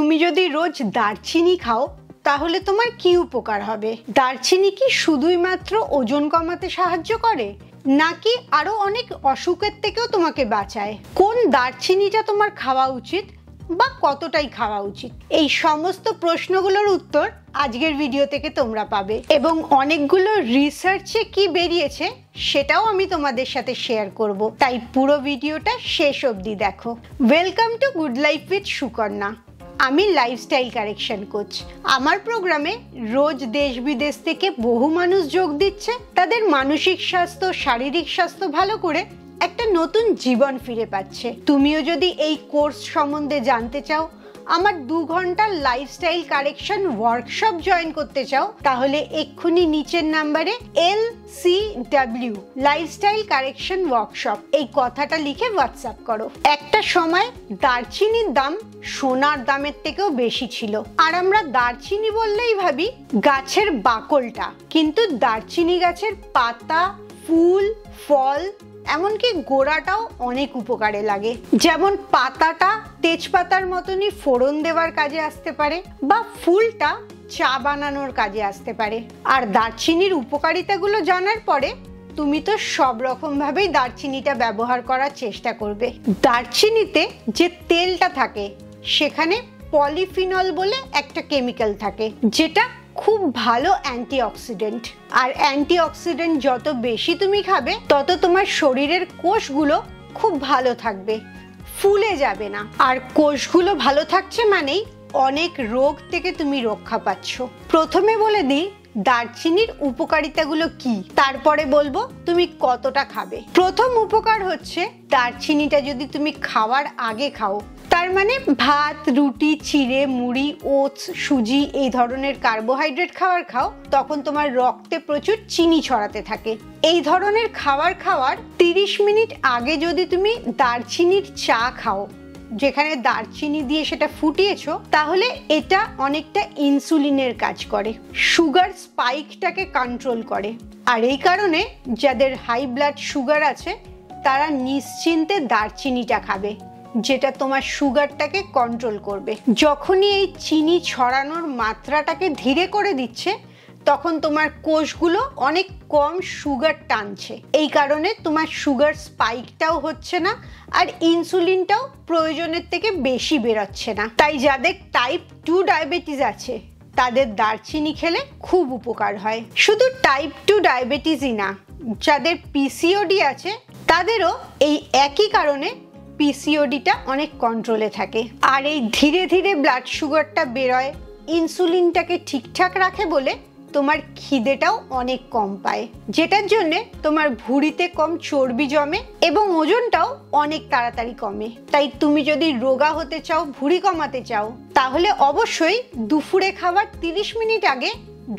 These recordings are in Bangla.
তুমি যদি রোজ দারচিনি খাও তাহলে তোমার কি উপকার হবে? দারচিনি কি শুধুই মাত্র ওজন কমাতে সাহায্য করে, নাকি আরো অনেক অসুখের থেকেও তোমাকে বাঁচায়? কোন দারচিনিটা তোমার খাওয়া উচিত বা কতটাই খাওয়া উচিত? এই সমস্ত প্রশ্নগুলোর উত্তর আজকের ভিডিও থেকে তোমরা পাবে, এবং অনেকগুলো রিসার্চে কি বেরিয়েছে সেটাও আমি তোমাদের সাথে শেয়ার করব, তাই পুরো ভিডিওটা শেষ অবধি দেখো। Welcome to good life with Sukanya. আমি লাইফস্টাইল কারেকশন কোচ। আমার প্রোগ্রামে রোজ দেশ বিদেশ থেকে বহু মানুষ যোগ দিচ্ছে তাদের মানসিক স্বাস্থ্য, শারীরিক স্বাস্থ্য ভালো করে একটা নতুন জীবন ফিরে পাচ্ছে। তুমিও যদি এই কোর্স সম্বন্ধে জানতে চাও, আমার 2 ঘন্টার লাইফস্টাইল কারেকশন ওয়ার্কশপ জয়েন করতে চাও, তাহলে এক্ষুনি নিচের নাম্বারে LCW লাইফস্টাইল কারেকশন ওয়ার্কশপ এই কথাটা লিখে হোয়াটসঅ্যাপ করো। একটা সময় দারচিনির দাম সোনার দামের থেকেও বেশি ছিল, আর আমরা দারচিনি বললেই ভাবি গাছের বাকলটা, কিন্তু দারচিনি গাছের পাতা, ফুল, ফল, এমনকি গোড়াটাও অনেক উপকারে লাগে। যেমন পাতাটা তেজপাতার মতনই ফোড়ন দেওয়ার কাজে আসতে পারে, বা ফুলটা চা বানানোর কাজে আসতে পারে। আর দারচিনির উপকারিতাগুলো জানার পরে তুমি তো সব রকম ভাবেই দারচিনিটা ব্যবহার করার চেষ্টা করবে। দারচিনিতে যে তেলটা থাকে সেখানে পলিফিনল বলে একটা কেমিক্যাল থাকে, যেটা খুব ভালো অ্যান্টিঅক্সিডেন্ট। আর অ্যান্টিঅক্সিডেন্ট যত বেশি তুমি খাবে তত তোমার শরীরের কোষগুলো খুব ভালো থাকবে, ফুলে যাবে না। আর কোষগুলো ভালো থাকছে মানেই অনেক রোগ থেকে তুমি রক্ষা পাচ্ছ। প্রথমে বলে দিই দারচিনির উপকারিতাগুলো কি, তারপরে বলবো তুমি কতটা খাবে। প্রথম উপকার হচ্ছে দারচিনিটা যদি তুমি খাওয়ার আগে খাও, তার মানে ভাত, রুটি, চিড়ে, মুড়ি, ওটস, সুজি এই ধরনের কার্বোহাইড্রেট খাবার খাও, তখন তোমার রক্তে প্রচুর চিনি ছড়াতে থাকে। এই ধরনের খাবার খাওয়ার 30 মিনিট আগে যদি তুমি দারচিনির চা খাও, যেখানে দারচিনি দিয়ে সেটা ফুটিয়েছো, তাহলে এটা অনেকটা ইনসুলিনের কাজ করে, সুগার স্পাইকটাকে কন্ট্রোল করে। আর এই কারণে যাদের হাই ব্লাড সুগার আছে তারা নিশ্চিন্তে দারচিনিটা খাবে, যেটা তোমার সুগারটাকে কন্ট্রোল করবে। যখনই এই চিনি ছড়ানোর মাত্রাটাকে ধীরে করে দিচ্ছে, তখন তোমার কোষগুলো অনেক কম সুগার টানছে। এই কারণে তোমার সুগার স্পাইকটাও হচ্ছে না, আর ইনসুলিনটাও প্রয়োজনের থেকে বেশি বেরোচ্ছে না। তাই যাদের টাইপ 2 ডায়াবেটিস আছে তাদের দারচিনি খেলে খুব উপকার হয়। শুধু টাইপ 2 ডায়াবেটিসই না, যাদের পিসিওডি আছে তাদেরও এই একই কারণে পিসিওডিটা অনেক কন্ট্রোলে থাকে। আর এই ধীরে ধীরে ব্লাড সুগারটা বেরোয়, ইনসুলিনটাকে ঠিকঠাক রাখে বলে তোমার খিদেটাও অনেক কম পায়, যেটার জন্য তোমার ভুঁড়িতে কম চর্বি জমে এবং ওজনটাও অনেক তাড়াতাড়ি কমে। তাই তুমি যদি রোগা হতে চাও, ভুঁড়ি কমাতে চাও, তাহলে অবশ্যই দুপুরে খাবার 30 মিনিট আগে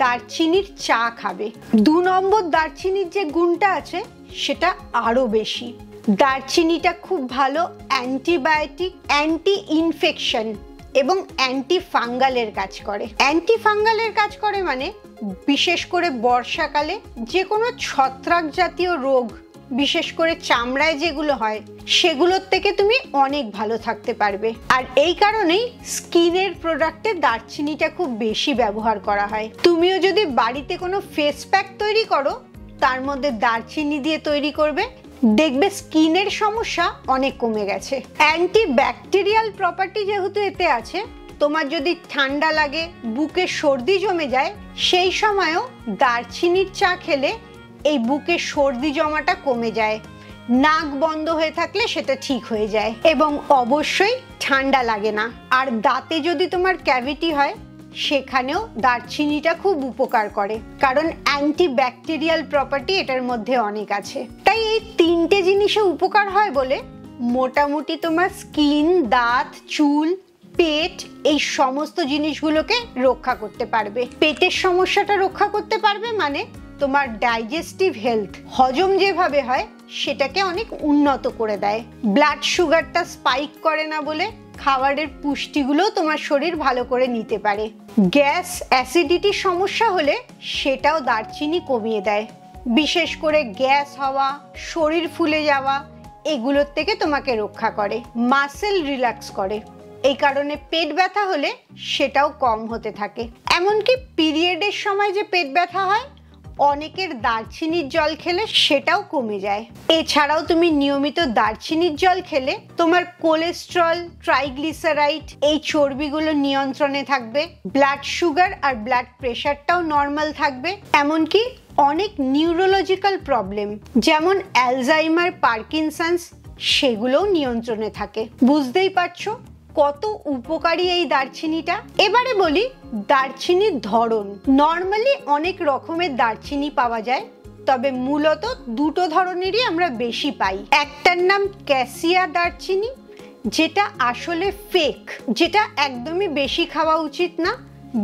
দারচিনির চা খাবে। 2 নম্বর দারচিনির যে গুণটা আছে সেটা আরো বেশি। দারচিনিটা খুব ভালো অ্যান্টিবায়োটিক, অ্যান্টি ইনফেকশন এবং অ্যান্টি ফাঙ্গালের কাজ করে। অ্যান্টি ফাঙ্গালের কাজ করে মানে বিশেষ করে বর্ষাকালে যে কোনো ছত্রাক জাতীয় রোগ, বিশেষ করে চামড়ায় যেগুলো হয়, সেগুলোর থেকে তুমি অনেক ভালো থাকতে পারবে। আর এই কারণেই স্কিনের প্রোডাক্টে দারচিনিটা খুব বেশি ব্যবহার করা হয়। তুমিও যদি বাড়িতে কোনো ফেস প্যাক তৈরি করো, তার মধ্যে দারচিনি দিয়ে তৈরি করবে, দেখবে স্কিনের সমস্যা অনেক কমে গেছে। অ্যান্টি ব্যাকটেরিয়াল প্রপার্টি যেহেতু এতে আছে, তোমার যদি ঠান্ডা লাগে, বুকে সর্দি জমে যায়, সেই সময়ও দারচিনির চা খেলে এই বুকে সর্দি জমাটা কমে যায়, নাক বন্ধ হয়ে থাকলে সেটা ঠিক হয়ে যায়, এবং অবশ্যই ঠান্ডা লাগে না। আর দাঁতে যদি তোমার ক্যাভিটি হয়, সেখানেও দারচিনিটা খুব উপকার করে, কারণ অ্যান্টি ব্যাকটেরিয়াল প্রপার্টি এটার মধ্যে অনেক আছে। তাই এই 3টে জিনিসে উপকার হয় বলে মোটামুটি তোমার স্কিন, দাঁত, চুল, পেট এই সমস্ত জিনিসগুলোকে রক্ষা করতে পারবে। পেটের সমস্যাটা রক্ষা করতে পারবে মানে তোমার ডাইজেস্টিভ হেলথ, হজম যেভাবে হয় সেটাকে অনেক উন্নত করে দেয়। ব্লাড সুগারটা স্পাইক করে না বলে খাবারের পুষ্টিগুলো তোমার শরীর ভালো করে নিতে পারে। গ্যাস, অ্যাসিডিটির সমস্যা হলে সেটাও দারচিনি কমিয়ে দেয়। বিশেষ করে গ্যাস হওয়া, শরীর ফুলে যাওয়া, এগুলোর থেকে তোমাকে রক্ষা করে। মাসেল রিল্যাক্স করে, এই কারণে পেট ব্যথা হলে সেটাও কম হতে থাকে। এমনকি পিরিয়ডের সময় যে পেট ব্যথা হয়, অনেকের দারচিনির জল খেলে সেটাও কমে যায়। এছাড়াও তুমি নিয়মিত দারচিনির জল খেলে তোমার কোলেস্ট্রল, ট্রাইগ্লিসারাইড এই চর্বিগুলো নিয়ন্ত্রণে থাকবে, ব্লাড সুগার আর ব্লাড প্রেশারটাও নর্মাল থাকবে। এমনকি অনেক নিউরোলজিক্যাল প্রবলেম যেমন অ্যালজাইমার, পার্কিনসন্স সেগুলোও নিয়ন্ত্রণে থাকে। বুঝতেই পারছো কত উপকারী এই দারচিনিটা। এবারে বলি দারচিনির ধরন। নর্মালি অনেক রকমের দারচিনি পাওয়া যায়, তবে মূলত দুটো ধরনেরই আমরা বেশি পাই। একটার নাম ক্যাসিয়া দারচিনি, যেটা আসলে ফেক, যেটা একদমই বেশি খাওয়া উচিত না,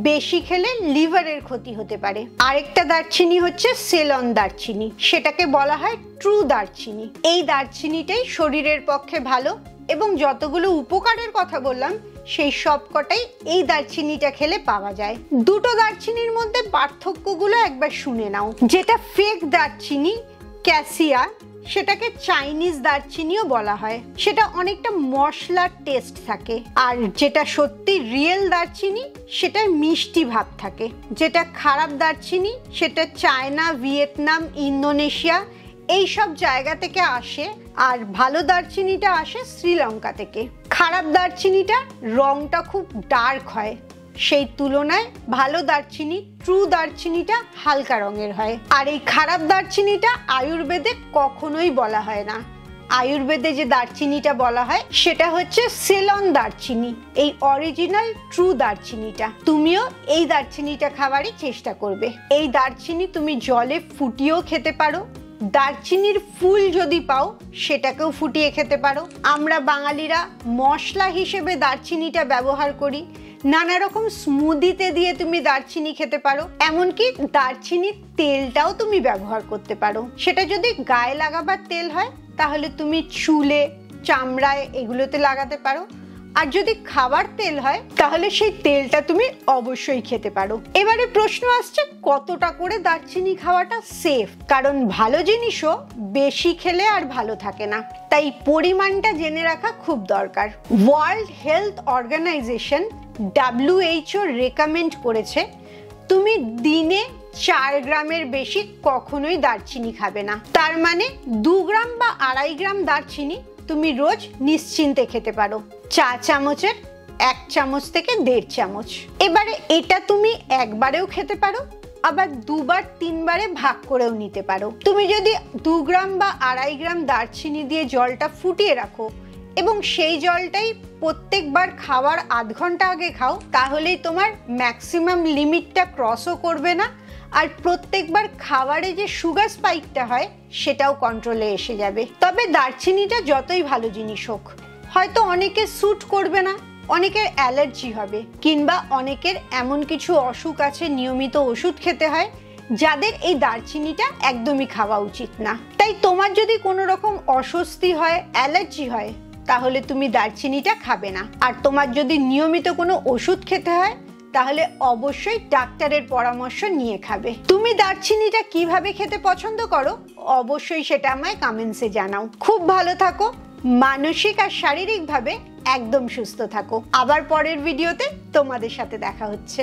বেশি খেলে লিভারের ক্ষতি হতে পারে। আরেকটা দারচিনি হচ্ছে সেলন দারচিনি, সেটাকে বলা হয় ট্রু দারচিনি। এই দারচিনিটাই শরীরের পক্ষে ভালো এবং যতগুলো উপকারের কথা বললাম সেই সবকটাই এই দারচিনিটা খেলে পাওয়া যায়। দুটো দারচিনির মধ্যে পার্থক্যগুলো একবার শুনে নাও। যেটা ফেক দারচিনি ক্যাসিয়া, সেটাকে চাইনিজ দারচিনিও বলা হয়, সেটা অনেকটা মশলার টেস্ট থাকে। আর যেটা সত্যি রিয়েল দারচিনি সেটা মিষ্টি ভাব থাকে। যেটা খারাপ দারচিনি সেটা চায়না, ভিয়েতনাম, ইন্দোনেশিয়া এই সব জায়গা থেকে আসে, আর ভালো দারচিনিটা আসে শ্রীলঙ্কা থেকে। খারাপ দারচিনিটা রংটা খুব ডার্ক হয়, সেই তুলনায় ভালো দারচিনি ট্রু দারচিনিটা হালকা রঙের হয়। আর এই খারাপ দারচিনিটা আয়ুর্বেদে কখনোই বলা হয় না। আয়ুর্বেদে যে দারচিনিটা বলা হয় সেটা হচ্ছে সেলন দারচিনি, এই অরিজিনাল ট্রু দারচিনিটা। তুমিও এই দারচিনিটা খাওয়ারই চেষ্টা করবে। এই দারচিনি তুমি জলে ফুটিয়েও খেতে পারো, দারচিনির ফুল যদি পাও সেটাকেও ফুটিয়ে খেতে পারো। আমরা বাঙালিরা মশলা হিসেবে দারচিনিটা ব্যবহার করি, নানা রকম স্মুদিতে দিয়ে তুমি দারচিনি খেতে পারো। এমনকি দারচিনির তেলটাও তুমি ব্যবহার করতে পারো। সেটা যদি গায়ে লাগাবার তেল হয় তাহলে তুমি চুলে, চামড়ায় এগুলোতে লাগাতে পারো। আর যদি খাবার তেল হয় তাহলে সেই তেলটা তুমি অবশ্যই খেতে পারো। এবারে প্রশ্ন আসছে কতটা করে দারচিনি খাওয়াটা সেফ, কারণ ভালো জিনিসও বেশি খেলে আর ভালো থাকে না, তাই পরিমাণটা জেনে রাখা খুব দরকার। World health organization WHO recommend করেছে তুমি দিনে 4 গ্রামের বেশি কখনোই দারচিনি খাবে না। তার মানে 2 গ্রাম বা 2.5 গ্রাম দারচিনি তুমি রোজ নিশ্চিন্তে খেতে পারো। চা চামচের 1 চামচ থেকে 1.5 চামচ। এবারে এটা তুমি একবারেও খেতে পারো, আবার 2বার 3বারে ভাগ করেও নিতে পারো। তুমি যদি 2 গ্রাম বা 2.5 গ্রাম দারচিনি দিয়ে জলটা ফুটিয়ে রাখো এবং সেই জলটাই প্রত্যেকবার খাওয়ার আধ ঘন্টা আগে খাও, তাহলেই তোমার ম্যাক্সিমাম লিমিটটা ক্রসও করবে না, আর প্রত্যেকবার খাবারে যে সুগার স্পাইকটা হয় সেটাও কন্ট্রোলে এসে যাবে। তবে দারচিনিটা যতই ভালো জিনিস হোক, হয়তো অনেকের স্যুট করবে না, অনেকের অ্যালার্জি হবে, কিংবা অনেকের এমন কিছু অসুখ আছে, নিয়মিত ওষুধ খেতে হয়, যাদের এই দারচিনিটা একদমই খাওয়া উচিত না। তাই তোমার যদি কোনো রকম অস্বস্তি হয়, অ্যালার্জি হয়, তাহলে তুমি দারচিনিটা খাবে না। আর তোমার যদি নিয়মিত কোনো ওষুধ খেতে হয় তাহলে অবশ্যই ডাক্তারের পরামর্শ নিয়ে খাবে। তুমি দারচিনিটা কিভাবে খেতে পছন্দ করো অবশ্যই সেটা আমায় কমেন্টসে জানাও। খুব ভালো থাকো, মানসিক আর শারীরিকভাবে একদম সুস্থ থাকো। আবার পরের ভিডিওতে তোমাদের সাথে দেখা হচ্ছে।